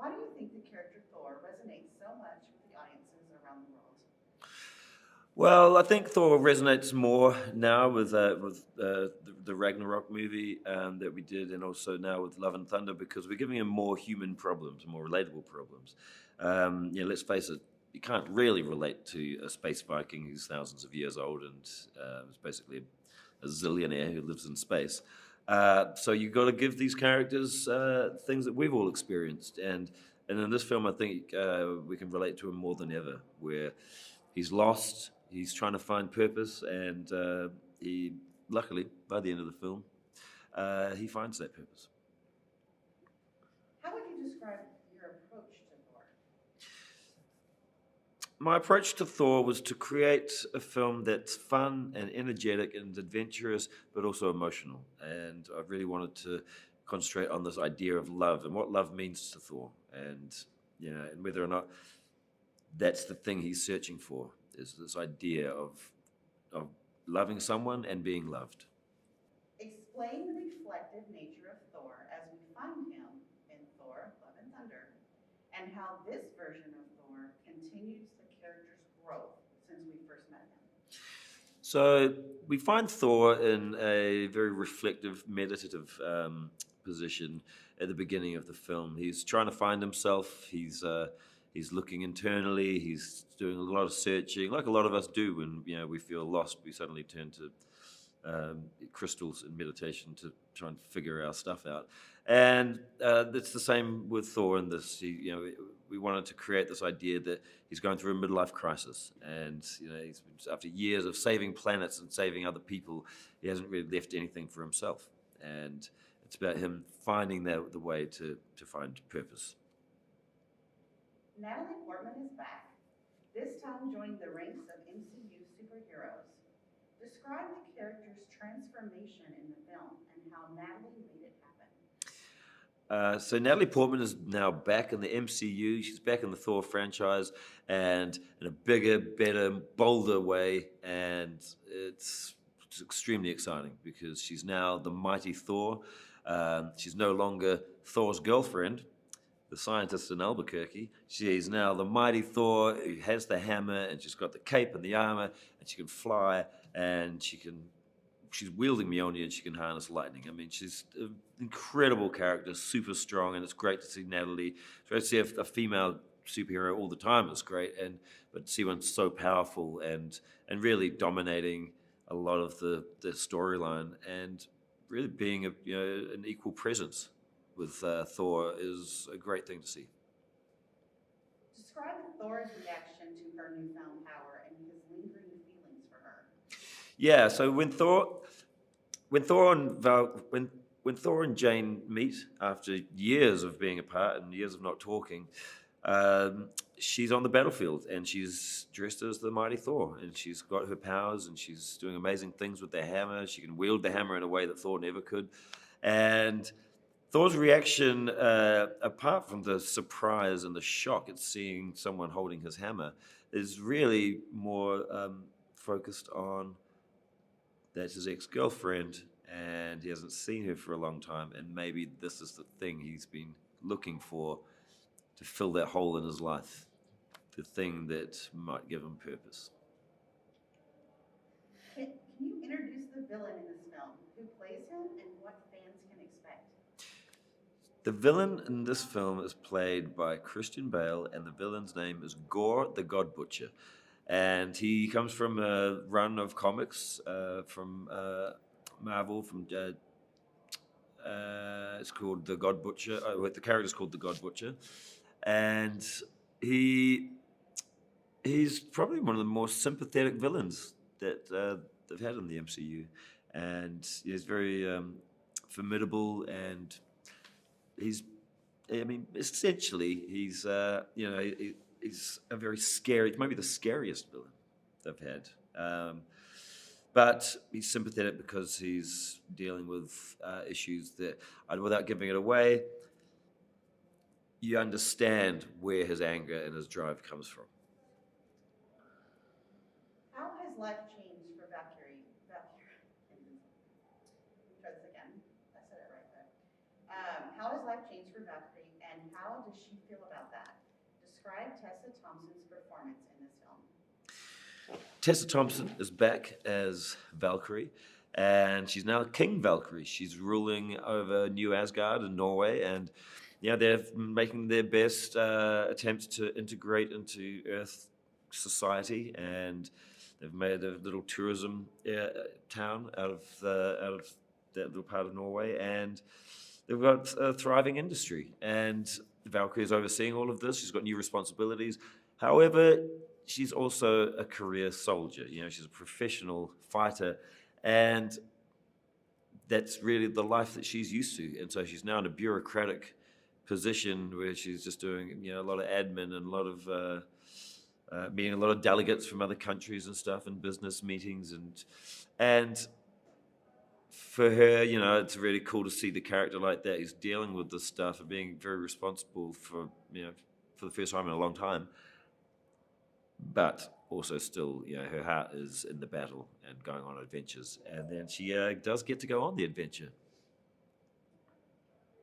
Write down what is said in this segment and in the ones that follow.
Why do you think the character Thor resonates so much with the audiences around the world? Well, I think Thor resonates more now with the Ragnarok movie that we did, and also now with Love and Thunder, because we're giving him more human problems, more relatable problems. Let's face it, you can't really relate to a space Viking who's thousands of years old and is basically a zillionaire who lives in space. So you've got to give these characters things that we've all experienced, and in this film, I think we can relate to him more than ever, where he's lost. He's trying to find purpose, and he, luckily, by the end of the film, he finds that purpose. How would you describe your approach to Thor? My approach to Thor was to create a film that's fun and energetic and adventurous, but also emotional. And I really wanted to concentrate on this idea of love and what love means to Thor, and and whether or not that's the thing he's searching for, is this idea of loving someone and being loved. Explain the reflective nature of Thor as we find him in Thor, Love and Thunder, and how this version of Thor continues the character's growth since we first met him. So we find Thor in a very reflective, meditative position at the beginning of the film. He's trying to find himself. He's looking internally. He's doing a lot of searching, like a lot of us do when we feel lost. We suddenly turn to crystals in meditation to try and figure our stuff out. And it's the same with Thor in this. We wanted to create this idea that he's going through a midlife crisis, and after years of saving planets and saving other people, he hasn't really left anything for himself. And it's about him finding the way to find purpose. Natalie Portman is back, this time joining the ranks of MCU superheroes. Describe the character's transformation in the film and how Natalie made it happen. So Natalie Portman is now back in the MCU. She's back in the Thor franchise, and in a bigger, better, bolder way. And it's extremely exciting because she's now the mighty Thor. She's no longer Thor's girlfriend, the scientist in Albuquerque. She's now the mighty Thor who has the hammer, and she's got the cape and the armor, and she can fly, and she's wielding Mjolnir, and she can harness lightning. I mean, she's an incredible character, super strong, and it's great to see Natalie. It's great to see a female superhero all the time. It's great, but to see one so powerful and really dominating a lot of the storyline, and really being an equal presence with Thor is a great thing to see. Describe Thor's reaction to her newfound power and his lingering feelings for her. Yeah, so when Thor and Val, when Thor and Jane meet after years of being apart and years of not talking, she's on the battlefield and she's dressed as the mighty Thor, and she's got her powers and she's doing amazing things with the hammer. She can wield the hammer in a way that Thor never could, and Thor's reaction, apart from the surprise and the shock at seeing someone holding his hammer, is really more focused on that's his ex-girlfriend, and he hasn't seen her for a long time, and maybe this is the thing he's been looking for to fill that hole in his life, the thing that might give him purpose. Can you introduce the villain in this film? Who plays him and what fans can expect? The villain in this film is played by Christian Bale, and the villain's name is Gore the God Butcher. And he comes from a run of comics from Marvel, it's called the God Butcher. The character's called the God Butcher, and he he's probably one of the more sympathetic villains that they've had in the MCU, and he's very formidable, and he's, I mean, essentially, he's a very scary, maybe the scariest villain they've had. But he's sympathetic because he's dealing with issues that, without giving it away, you understand where his anger and his drive comes from. How has life changed for Valkyrie? Valkyrie. Let me try this again. I said it right, but how has life changed for Valkyrie, and how does she feel about that? Describe Tessa Thompson's performance in this film. Tessa Thompson is back as Valkyrie, and she's now King Valkyrie. She's ruling over New Asgard in Norway, and they're making their best attempts to integrate into Earth society, and they've made a little tourism town out of that little part of Norway, and they've got a thriving industry. And Valkyrie is overseeing all of this. She's got new responsibilities. However, she's also a career soldier. She's a professional fighter, and that's really the life that she's used to. And so she's now in a bureaucratic position where she's just doing a lot of admin and a lot of meeting a lot of delegates from other countries and stuff, and business meetings, and for her, it's really cool to see the character like that. He's dealing with this stuff and being very responsible for for the first time in a long time, but also still, her heart is in the battle and going on adventures. And then she does get to go on the adventure.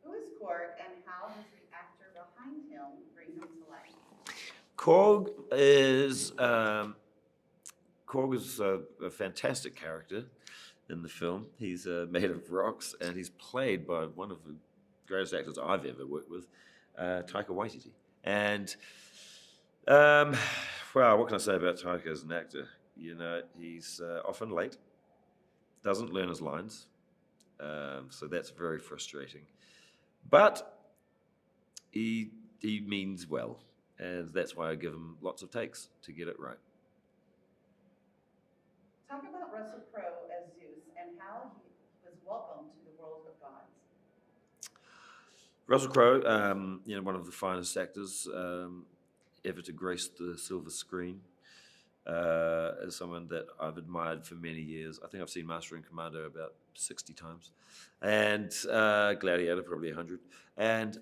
Who is Korg, and how does the actor behind him bring him to life? Korg is a fantastic character in the film. He's made of rocks, and he's played by one of the greatest actors I've ever worked with, Taika Waititi. And well, what can I say about Taika as an actor? He's often late, doesn't learn his lines, so that's very frustrating. But he means well, and that's why I give him lots of takes to get it right. Talk about Russell Crowe as Zeus and how he was welcomed to the world of gods. Russell Crowe, one of the finest actors ever to grace the silver screen, is someone that I've admired for many years. I think I've seen Master and Commander about 60 times, and Gladiator probably 100. And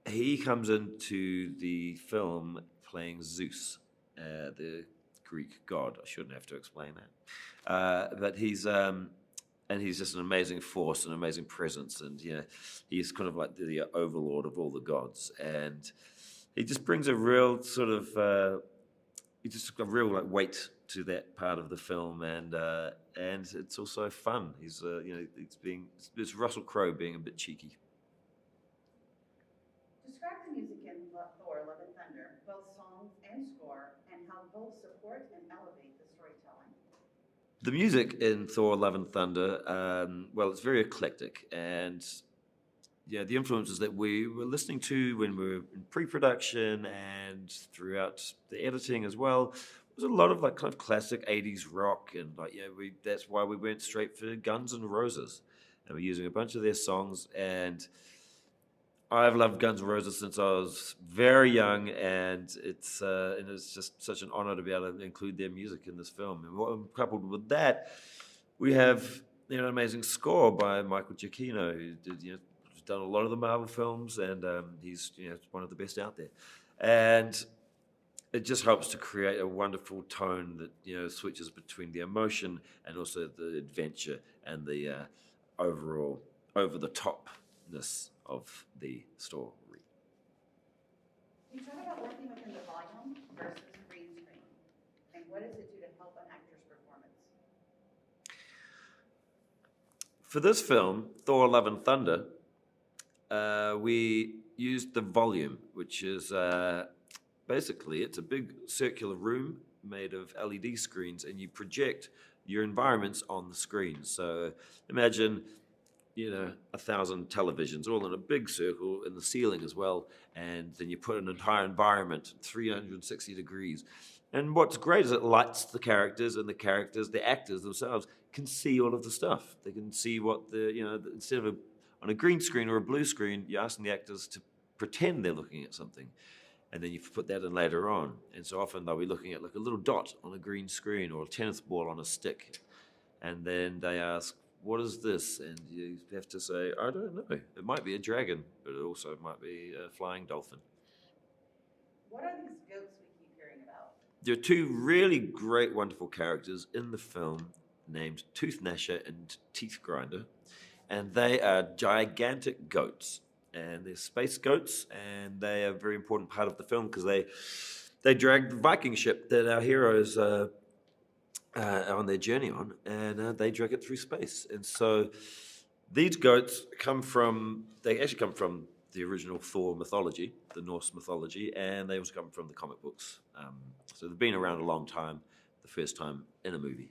he comes into the film playing Zeus, the Greek god. I shouldn't have to explain that, but he's just an amazing force, an amazing presence, and he's kind of like the overlord of all the gods, and he just brings a real sort of like weight to that part of the film, and it's also fun. It's Russell Crowe being a bit cheeky. Describe the music in Thor: Love and Thunder, both songs and score, and how both support and elevate the storytelling. The music in Thor: Love and Thunder, well, it's very eclectic, and the influences that we were listening to when we were in pre-production and throughout the editing as well was a lot of like kind of classic 80s rock, and that's why we went straight for Guns N' Roses, and we're using a bunch of their songs. And I've loved Guns N' Roses since I was very young, and it's just such an honor to be able to include their music in this film. And coupled with that, we have an amazing score by Michael Giacchino, who did done a lot of the Marvel films, and he's one of the best out there. And it just helps to create a wonderful tone that switches between the emotion and also the adventure and the overall over-the-topness of the story. You talk about working within the volume versus green screen, and what does it do to help an actor's performance? For this film, Thor: Love and Thunder, we used the volume, which is basically it's a big circular room made of LED screens, and you project your environments on the screen. So imagine 1,000 televisions all in a big circle in the ceiling as well, and then you put an entire environment 360 degrees. And what's great is it lights the characters, and the actors themselves can see all of the stuff. They can see what instead of on a green screen or a blue screen, you're asking the actors to pretend they're looking at something, and then you put that in later on. And so often they'll be looking at like a little dot on a green screen or a tennis ball on a stick, and then they ask, "What is this?" And you have to say, "I don't know. It might be a dragon, but it also might be a flying dolphin." What are these goats we keep hearing about? There are two really great, wonderful characters in the film named Tooth Gnasher and Teeth Grinder, and they are gigantic goats. and they're space goats, and they are a very important part of the film because they drag the Viking ship that our heroes on their journey on, and they drag it through space. And so these goats they actually come from the original Thor mythology, the Norse mythology, and they also come from the comic books. So they've been around a long time, the first time in a movie.